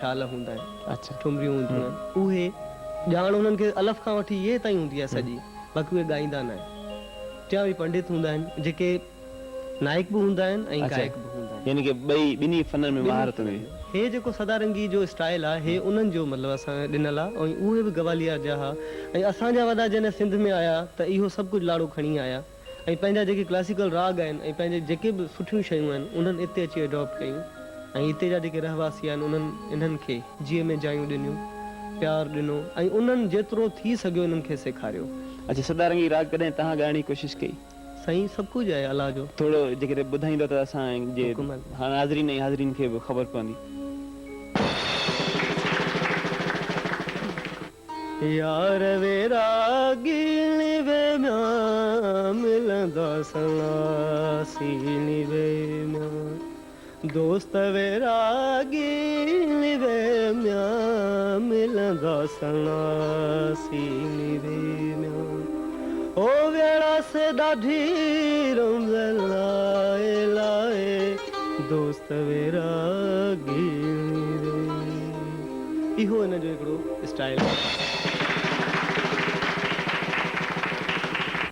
ख़्याल हूंदा आहिनि। अच्छा ठुमरियूं हूंदियूं आहिनि उहे ॼाण उन्हनि खे अलफ़ खां वठी ये ताईं हूंदी आहे सॼी, बाक़ी उहे ॻाईंदा न आहिनि। 4 पंडित हूंदा आहिनि जेके नाइक बि हूंदा आहिनि ऐं गायक बि हूंदा आहिनि, यानी कि ॿिन्ही फननि में महारत हुई। हे जेको सदारंगी जो स्टाइल आहे हे उन्हनि जो मतिलबु असांखे ॾिनल आहे ऐं उहे बि ग्वालियर जा हुआ ऐं असांजा वॾा जॾहिं सिंध में आया त इहो सभु कुझु लाड़ो खणी आया ऐं पंहिंजा जेके क्लासिकल राग आहिनि ऐं पंहिंजे जेके बि सुठियूं शयूं आहिनि उन्हनि हिते अची अडॉप्ट कयूं ऐं हिते जा जेके रहवासी आहिनि उन्हनि इन्हनि खे जीअं में जायूं ॾिनियूं, प्यारु ॾिनो ऐं उन्हनि जेतिरो थी सघियो इन्हनि खे सेखारियो। अच्छा, सदारंगी राग कॾहिं तव्हां ॻाइण जी कोशिशि कई? साईं सभु कुझु आहे अलाह जो। थोरो जेकॾहिं ॿुधाईंदो त असां जे हाज़रीन खे बि ख़बर पवंदी। यार वे रागिणी वे म्या मिलंदा सनासीनी वे म्या, दोस्त वे रागिणी वे म्या मिलंदा सनासीनी वे म्या, ओ वेड़ा से ॾाढी लाए लाए दोस्त वे रागिणी वे। इहो हिन जो हिकिड़ो स्टाइल आहे।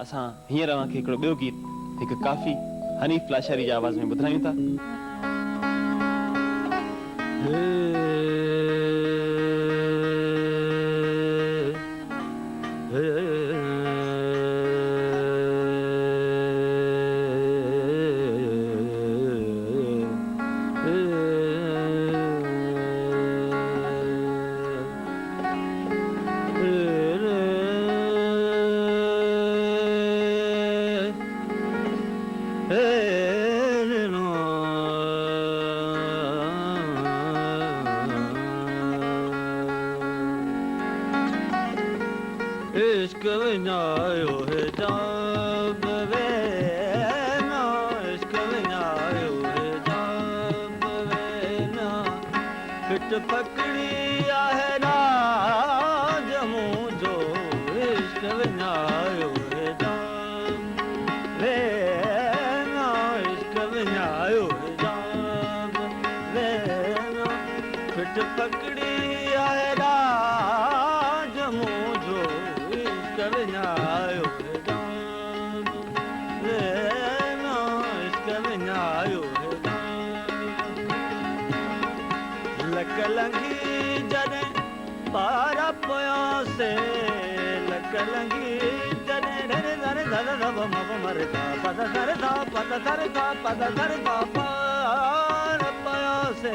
असां हींअर तव्हांखे हिकिड़ो ॿियो गीत हिकु काफ़ी हनीफ़ लाशारी जी आवाज़ में ॿुधायूं था। इश्क विञायो है जाब वे ना, इश्क विञायो है जाब वे ना, फिट पकड़ी आहे ना जमू जो, इश्क विञायो है जाब वे ना, इश्क विञायो है जाब वे ना, फिट पकड़ी आहे ना जमू जो, विञायो है जाब वे ना, इश्क विञायो है जाब। लक लंघी जॾहिं पार पियासे, लक लंघी जॾहिं धर धर धर धब मब मरदा पद धर धा पद धर धा पद धर धा पार पियासे,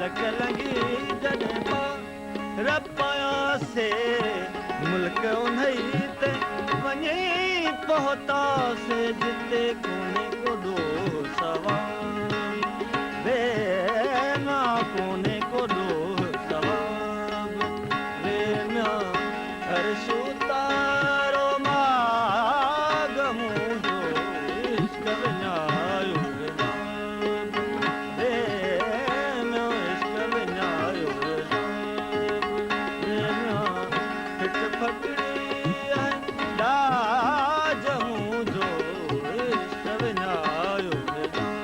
लक लंघी जॾहिं पार पियासे, मुल्क उन्हई ते वञी पहुतासे जिते कोने को दो सवाब वे ना, कोने को दो सवाब वे ना, अर्श उतारो मागमू जो, इश्क विञायो है जाब वे ना, इश्क विञायो है जाब वे ना, फिट पकड़ी है ना जमू जो, इश्क विञायो है जाब।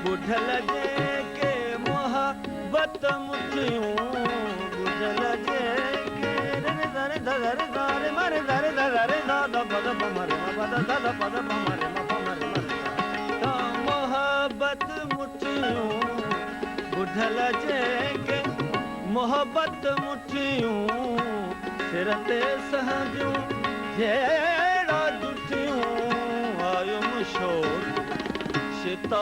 बुझल जे के मोहब्बत मुठियूं, बुझल जे के धर धर धर मर धर धर ध पद पमर पद ध पद पमर पमर ता मोहब्बत मुठियूं, बुझल जे के मोहब्बत मुठियूं, सिर ते सहजूं जहिड़ा जुठियूं, आयो मुशो शिता